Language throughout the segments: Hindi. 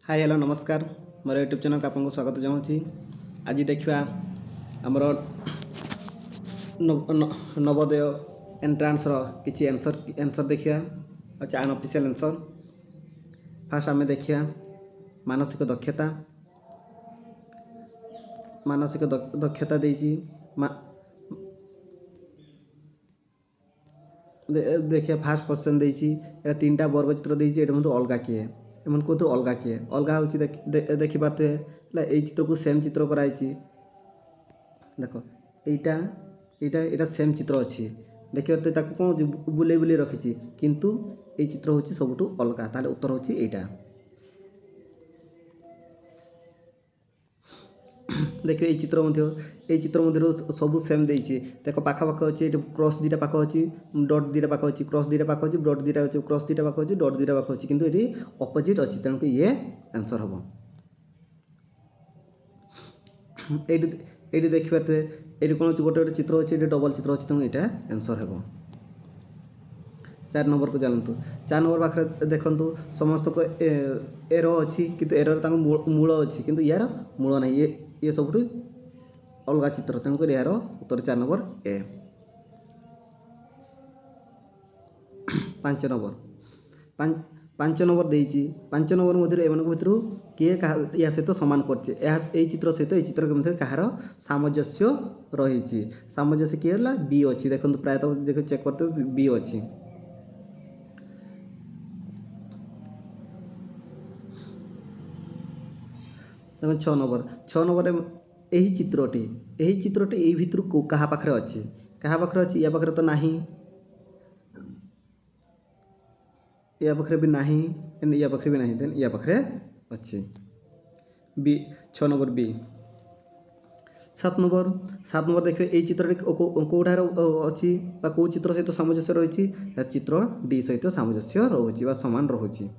हाय हेलो नमस्कार मोर यूट्यूब चैनल को आपको स्वागत चाहूँगी। आज देखा आमर नवोदय एंट्रांस किसी एनसर देखा अच्छा अनऑफिशियल एनसर। फास्ट आम देखा मानसिक दक्षता दक्षता देखिए फास्ट क्वेश्चन देती तीन टा वर्ग चित्र देती अलगा किए एम कहते अलगा किए अलगा हूँ देखिपे ये चित्र को सेम चित्र कराई देख यहाँ यहाँ सेम चित्र अच्छी देखिए कौन बुले बुले रखी किंतु ये चित्र हूँ सबुठ अलगा ताले उत्तर हूँ यहाँ। देखिए ये चित्र मध्य सब सेम देती देख पाखापाख अच्छे क्रॉस दीटा पाख अच्छी डट दीटा पाख अच्छी क्रॉस दीटा पाख अच्छी डट दीटा अच्छे क्रॉस दीटा पाख अच्छी डट दीटा पाख अच्छी किंतु ये अपोजिट अच्छी तेणुक ये आंसर हम ये देखिए ये कौन गोटे चित्र अच्छे डबल चित्र अच्छी तेणु यहाँ आंसर हम। 4 नंबर को जानतु 4 नंबर पाखे देखु समस्त को एर अच्छी किंतु एरर मूल अच्छी किंतु यार मूल ना ये सब अलग चित्र तेणुक यार उत्तर 4 नंबर ए। 5 नंबर 5 नंबर देती 5 नंबर मध्य एम भर किए या सहित सामान कर चित्र सहित ये चित्र मध्य कहार सामंजस्य रही सामंजस्य किए है बी अच्छी देखो प्रायतः देख चेक करते बी अच्छी। 6 नंबर यही चित्रटी यही भितर क्या पाखे अच्छी क्या पाखे अच्छी या पाखे तो नहीं या पाखे भी नहीं या पाखे भी नहीं देन या पाखे अच्छी बी 6 नंबर बी। 7 नंबर देखिए ये चित्र कौटार अच्छी कौ चित्र सहित सामंजस्य रही चित्र डी सहित सामंजस्य रोचे सामान रोचे।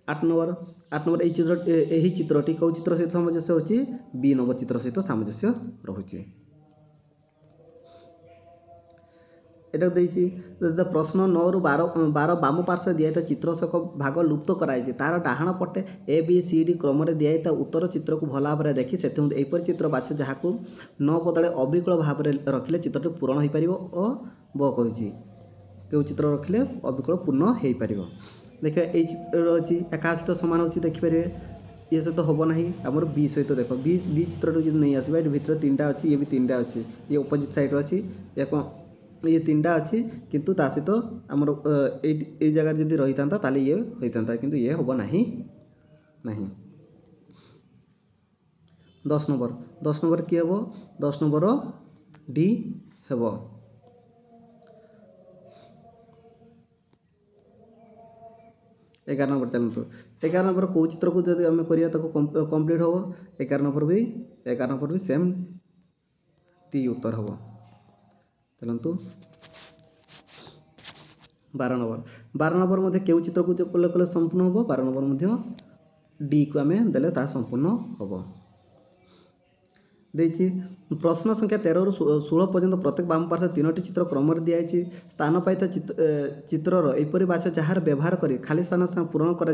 8 नंबर यही चित्रटी कौ चित्र सहित सामंजस्य होची बी नंबर चित्र सहित सामंजस्य रोचे। एटा देती प्रश्न 9 रु 12 बाम पार्श्व दिया चित्रशक भाग लुप्त कराई तार डाहाण पटे ए बी सी डी क्रम दिया उत्तर चित्र को भल भाव देखी से यहपर चित्र बाछ जहाँ को न बदले अविकल भाव में रखिले चित्रटी पूरण हो पार और ब कही क्यों चित्र रखिले अविकल पूर्ण हो पार। देखिए ये चित्र अच्छी क्या सहित सामान अच्छी देखिपारे ये सहित हम ना आमर बी सहित देख बी चित्र जो नहीं आसवा ये भितर 3टा अच्छी ये भी 3टा अच्छी ये अपोजिट साइड अच्छी ये 3टा अच्छी किंतु ता सहित आमर ये जगह जब रही था ताले ये होता किंतु ये हम नहीं। 10 नंबर किए हम 10 नंबर डी हम। 11 नंबर चलतु 11 नंबर कौ चित्र को जब आम कर कंप्लीट हम 11 नंबर भी सेम टी उत्तर हम। चलतु 12 नंबर मध्य क्यों चित्र को कले संपूर्ण हम 12 नंबर मध्य डी को आम देले ता संपूर्ण हम। देती प्रश्न संख्या 13 रु 16 पर्यंत प्रत्येक बाम पार्श्व 3टी चित्र क्रम दिखाई स्थान पाई चित्रर एपरी बाछ जार व्यवहार कर खाली स्थान पूरण कर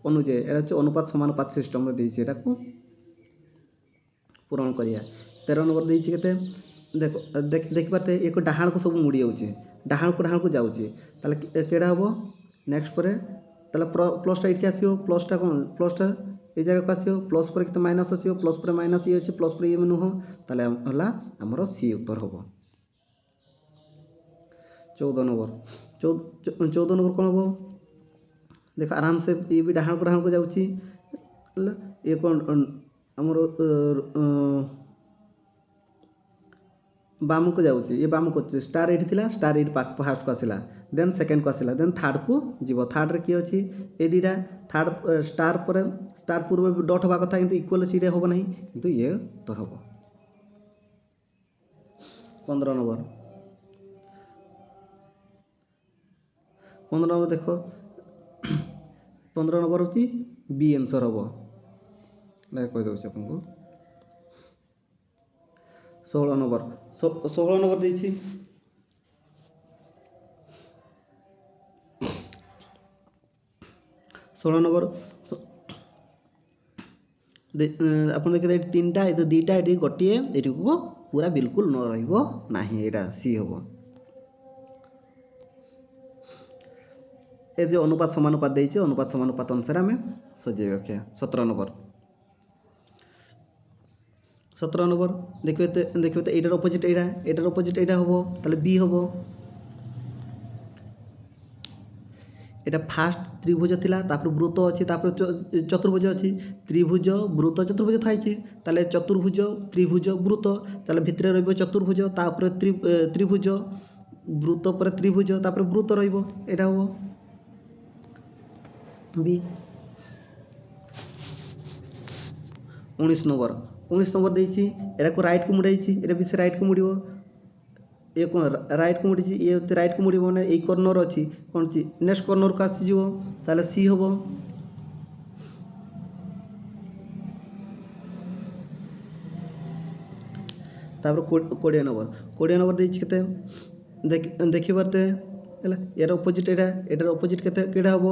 अनुजे अनुपात समानुपात सिस्टम देती पूरण करिया। 13 नंबर देती के देखिपारे एक डाहाण को सब मुड़ी जाऊँचे डाहाण को जाऊँचे केड़ा हम नेक्स्ट पर प्लसटा ये आसो प्लसटा कौन प्लसटा ये जगह को आसो प्लस पर कितना माइनस आसो प्लस पर माइनस ये अच्छे प्लस पर ये नुह ताले आमर सी उत्तर हम। 14 नंबर कौन हम देख आराम से ये भी डाहाण को जाऊँगी ये कौन आमर बाम को जाऊँगी ये बाम को स्टार ये थी स्टार ये फास्ट को आसला देन सेकेंड को आसला देन थर्ड को जीव थर्ड रे किए अच्छी ये दुटा थर्ड स्टार पर स्टार पूर्व डट हवा कथा किंतु इक्वल अच्छी ये हम ना किंतु ये उत्तर हम। 15 नंबर देख 15 नंबर हूँ बी आंसर हम कहीदे आपको। 16 नंबर देती 16 16 नंबर ଆପଣ ଦେଖିଲେ ଏଠି 3ଟା ଏଠି 2ଟା ଏଠି ଗୋଟିଏ ଏଠିକୁ ପୁରା ବିଲକୁଲ ନ ରହିବ ନାହିଁ ଏଇଟା ସି ହେବ। ଏ ଯେଉଁ ଅନୁପାତ ସମାନୁପାତ ଦେଇଛି ଅନୁପାତ ସମାନୁପାତ ଅନୁସାରେ ଆମେ ସଜେଇ ରଖିବା। 17 ନମ୍ବର ଦେଖିବେ ତ ଏଇଟାର ଅପୋଜିଟ୍ ଏଇଟାର ଅପୋଜିଟ୍ ଏଇଟା ହେବ ତାହେଲେ ବି ହେବ। এটা ফার্স্ট ত্রিভুজ লা তারপরে বৃত্ত আছে তারপরে চতুর্ভুজ আছে ত্রিভুজ বৃত্ত চতুর্ভুজ থাইছে তাহলে চতুর্ভুজ ত্রিভুজ বৃত্ত তাহলে ভিতরে রহব চতুর্ভুজ তারপরে ত্রিভুজ বৃত্ত পরে ত্রিভুজ তারপরে বৃত্ত রহব এটা হব বি। 19 নম্বর দিয়েছি এটাকে রাইট কু মুড়াইছি এটা বি সে রাইট কু মুড়ব ये कौन राइट को मुड़ी ये राइट को मुड़ी मैंने ये कर्नर अच्छी कौन सी नेक्स्ट कर्नर को आसीज ताले सी हम। तापर 20 नंबर देते देखी पारते है यार अपोजिट एटार अपोजिट केटा हम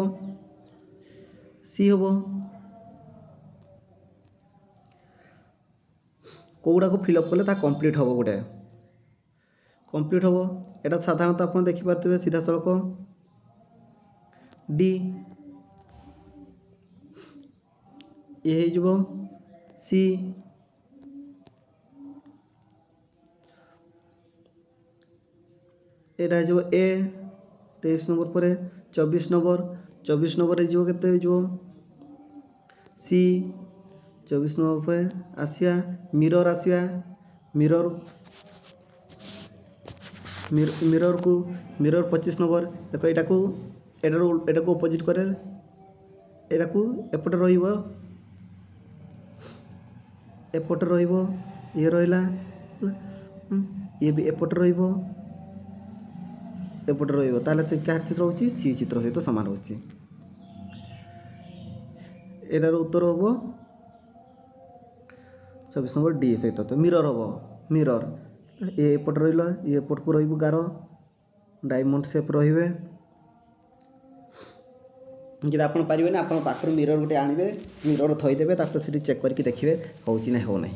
सी हम। कौड़ा को फिलअप कले कम्प्लीट हम गोटे कम्प्लीट हम एटा साधारणतः आप देखिपे सीधा सड़क डी ये हो सी एटा हो ए 23 नंबर पर 24 नंबर के सी 24 नंबर पर आसिया मिरर मिरर को मिरर 25 नंबर देखो यहाँ को अपोजिट करे यहाँ को एपटे ये रहा ये भी एपटे ताले से क्या चित्र होची सी चित्र सहित सामान होची एटार उत्तर हम 24 नंबर डी सहित तो मिरर हम मिरर ये एपट रहा ये एपट को रही गार डायमंड सेप रे कि आप पारे आप पाखर मिरर गोटे आनबे मिरर थईदेवे से चेक करके देखिए हो ना हो ना।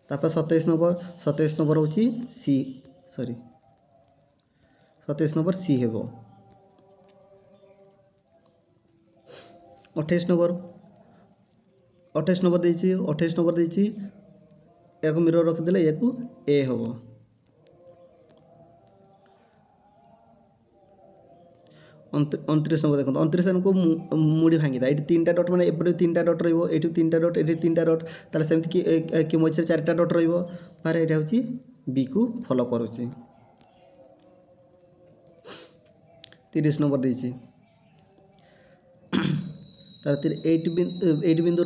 तापर 27 नंबर हूँ सी सॉरी 27 नंबर सी हे 28 नंबर देती या मिरर रखीदे या ए हम। 29 नंबर देखो 29 को मुड़ी भांगीदा ये 3टा डट मैंने एपटे 3टा डट रही 3टा डट ये 3टा डट ताले सेमती कि मझे 4टा डट रहा यहाँ हूँ बी को फॉलो करुच्ची। 30 नंबर देती तार 8 बिंदु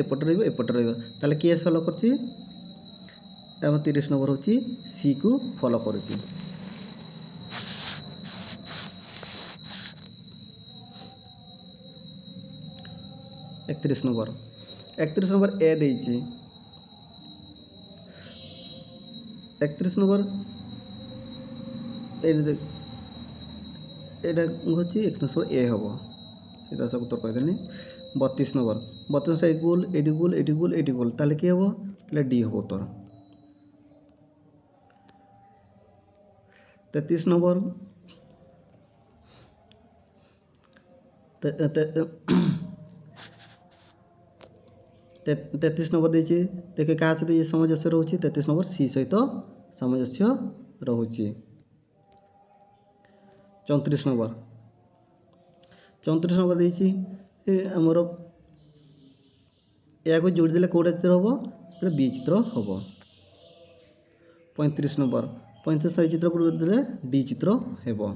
एपटे रहा किए फॉलो कर 30 नंबर हूँ सी को फॉलो करुच्ची। 31 नंबर ए देती 31 नंबर एटा हूँ 31 नंबर ए हम सीधा सब उत्तर कहीदेनी। 32 नंबर एटी गोल ताले किए हम ताले डी हम उत्तर। 33 नंबर 33 नंबर देखे क्या सहित ये सामंजस्य रोचे 33 नंबर सी सहित सामंजस्य रोचे। 34 नंबर देती आमर या जोड़ीदे कौटा चित्र हम तो बी चित्र हम। 35 नंबर चित्र को जोड़ीदे डी चित्र हम।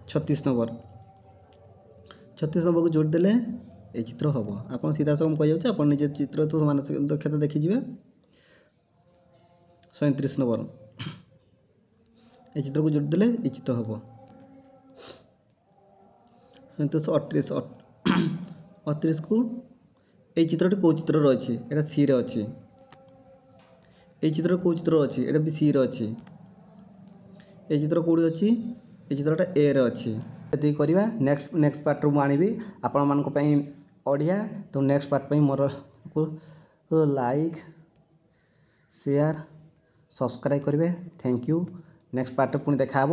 36 नंबर को जोड़ीदे ये चित्र हम आप सीधा सब कही जाऊँ आप निजे चित्र तो मानसिक दक्षता देखीजे। 37 नंबर ये चित्र को जोड़ीदे ये चित्र हम। 37 38 को ये चित्रटी कौ चित्र रही है सी रे अच्छी ये चित्र कौ चित्र अच्छी ये भी सी रे अच्छी ये चित्र कौटी अच्छी ये चित्रटा ए रे अच्छी ଏତିକି କରିବା। ନେକ୍ସଟ ପାର୍ଟରୁ ମୁଁ ଆଣିବି ଆପଣମାନଙ୍କ ପାଇଁ ଓଡ଼ିଆ। ତ ନେକ୍ସଟ ପାର୍ଟ ପାଇଁ ମୋର ଲାଇକ୍ ସେୟାର ସବସ୍କ୍ରାଇବ୍ କରିବେ। Thank you. ନେକ୍ସଟ ପାର୍ଟରେ ପୁଣି ଦେଖା ହେବ।